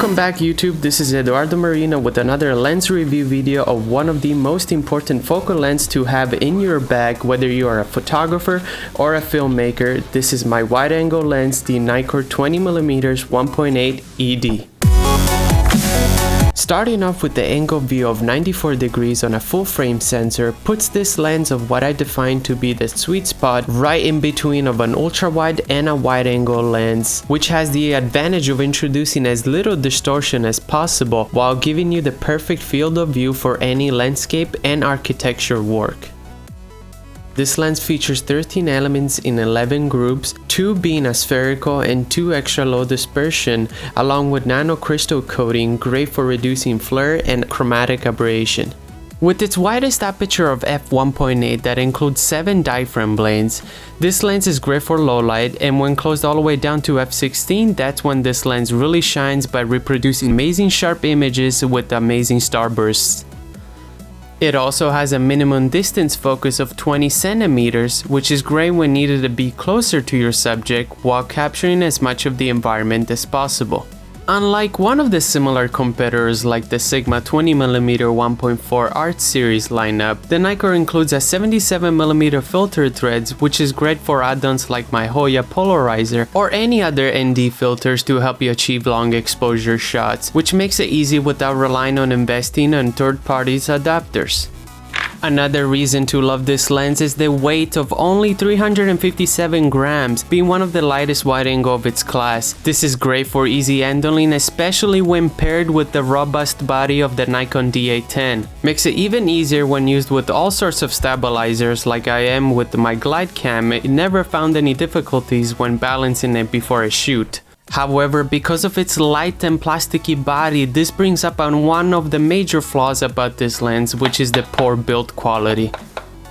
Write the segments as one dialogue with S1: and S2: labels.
S1: Welcome back YouTube, this is Edoardo Marino with another lens review video of one of the most important focal lens to have in your bag whether you are a photographer or a filmmaker. This is my wide angle lens, the NIKKOR 20mm 1.8 ED. Starting off with the angle view of 94 degrees on a full frame sensor puts this lens of what I define to be the sweet spot right in between of an ultra wide and a wide angle lens, which has the advantage of introducing as little distortion as possible while giving you the perfect field of view for any landscape and architecture work. This lens features 13 elements in 11 groups, 2 being a spherical and 2 extra low dispersion, along with nano crystal coating, great for reducing flare and chromatic aberration. With its widest aperture of f1.8 that includes 7 diaphragm blades, this lens is great for low light, and when closed all the way down to f16, that's when this lens really shines by reproducing amazing sharp images with amazing starbursts. It also has a minimum distance focus of 20 centimeters, which is great when needed to be closer to your subject while capturing as much of the environment as possible. Unlike one of the similar competitors like the Sigma 20mm 1.4 Art Series lineup, the NIKKOR includes a 77mm filter threads, which is great for add-ons like my Hoya polarizer or any other ND filters to help you achieve long exposure shots, which makes it easy without relying on investing in third-party adapters. Another reason to love this lens is the weight of only 357 grams, being one of the lightest wide angle of its class. This is great for easy handling, especially when paired with the robust body of the Nikon D810. Makes it even easier when used with all sorts of stabilizers like I am with my glide cam. It never found any difficulties when balancing it before a shoot. However, because of its light and plasticky body, this brings up on one of the major flaws about this lens, which is the poor build quality.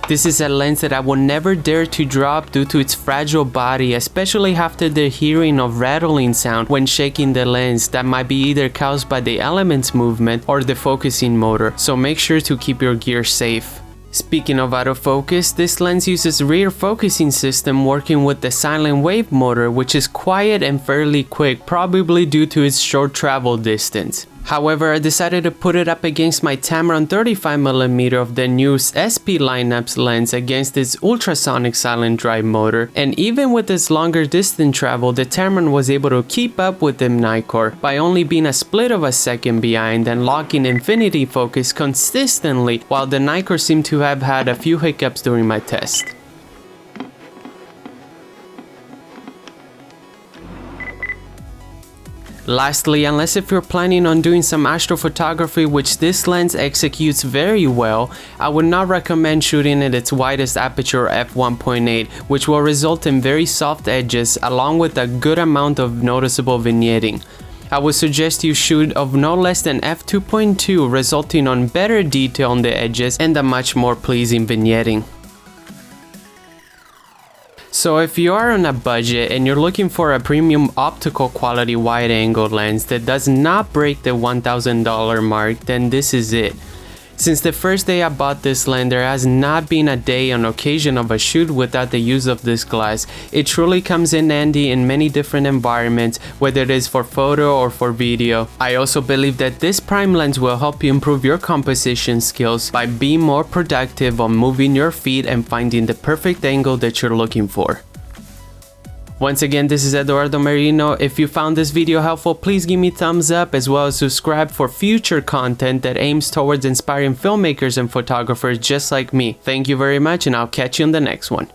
S1: This is a lens that I would never dare to drop due to its fragile body, especially after the hearing of rattling sound when shaking the lens that might be either caused by the elements movement or the focusing motor, so make sure to keep your gear safe. Speaking of autofocus, this lens uses rear focusing system working with the silent wave motor, which is quiet and fairly quick, probably due to its short travel distance. However, I decided to put it up against my Tamron 35mm of the new SP lineup's lens against its ultrasonic silent drive motor, and even with its longer distance travel, the Tamron was able to keep up with the NIKKOR by only being a split of a second behind and locking infinity focus consistently, while the NIKKOR seemed to have had a few hiccups during my test. Lastly, unless if you're planning on doing some astrophotography, which this lens executes very well, I would not recommend shooting at its widest aperture f1.8, which will result in very soft edges along with a good amount of noticeable vignetting. I would suggest you shoot of no less than f2.2, resulting on better detail on the edges and a much more pleasing vignetting. So if you are on a budget and you're looking for a premium optical quality wide angle lens that does not break the $1,000 mark, then this is it. Since the first day I bought this lens, there has not been a day on occasion of a shoot without the use of this glass. It truly comes in handy in many different environments, whether it is for photo or for video. I also believe that this prime lens will help you improve your composition skills by being more productive on moving your feet and finding the perfect angle that you're looking for. Once again, this is Edoardo Marino. If you found this video helpful, please give me a thumbs up as well as subscribe for future content that aims towards inspiring filmmakers and photographers just like me. Thank you very much, and I'll catch you in the next one.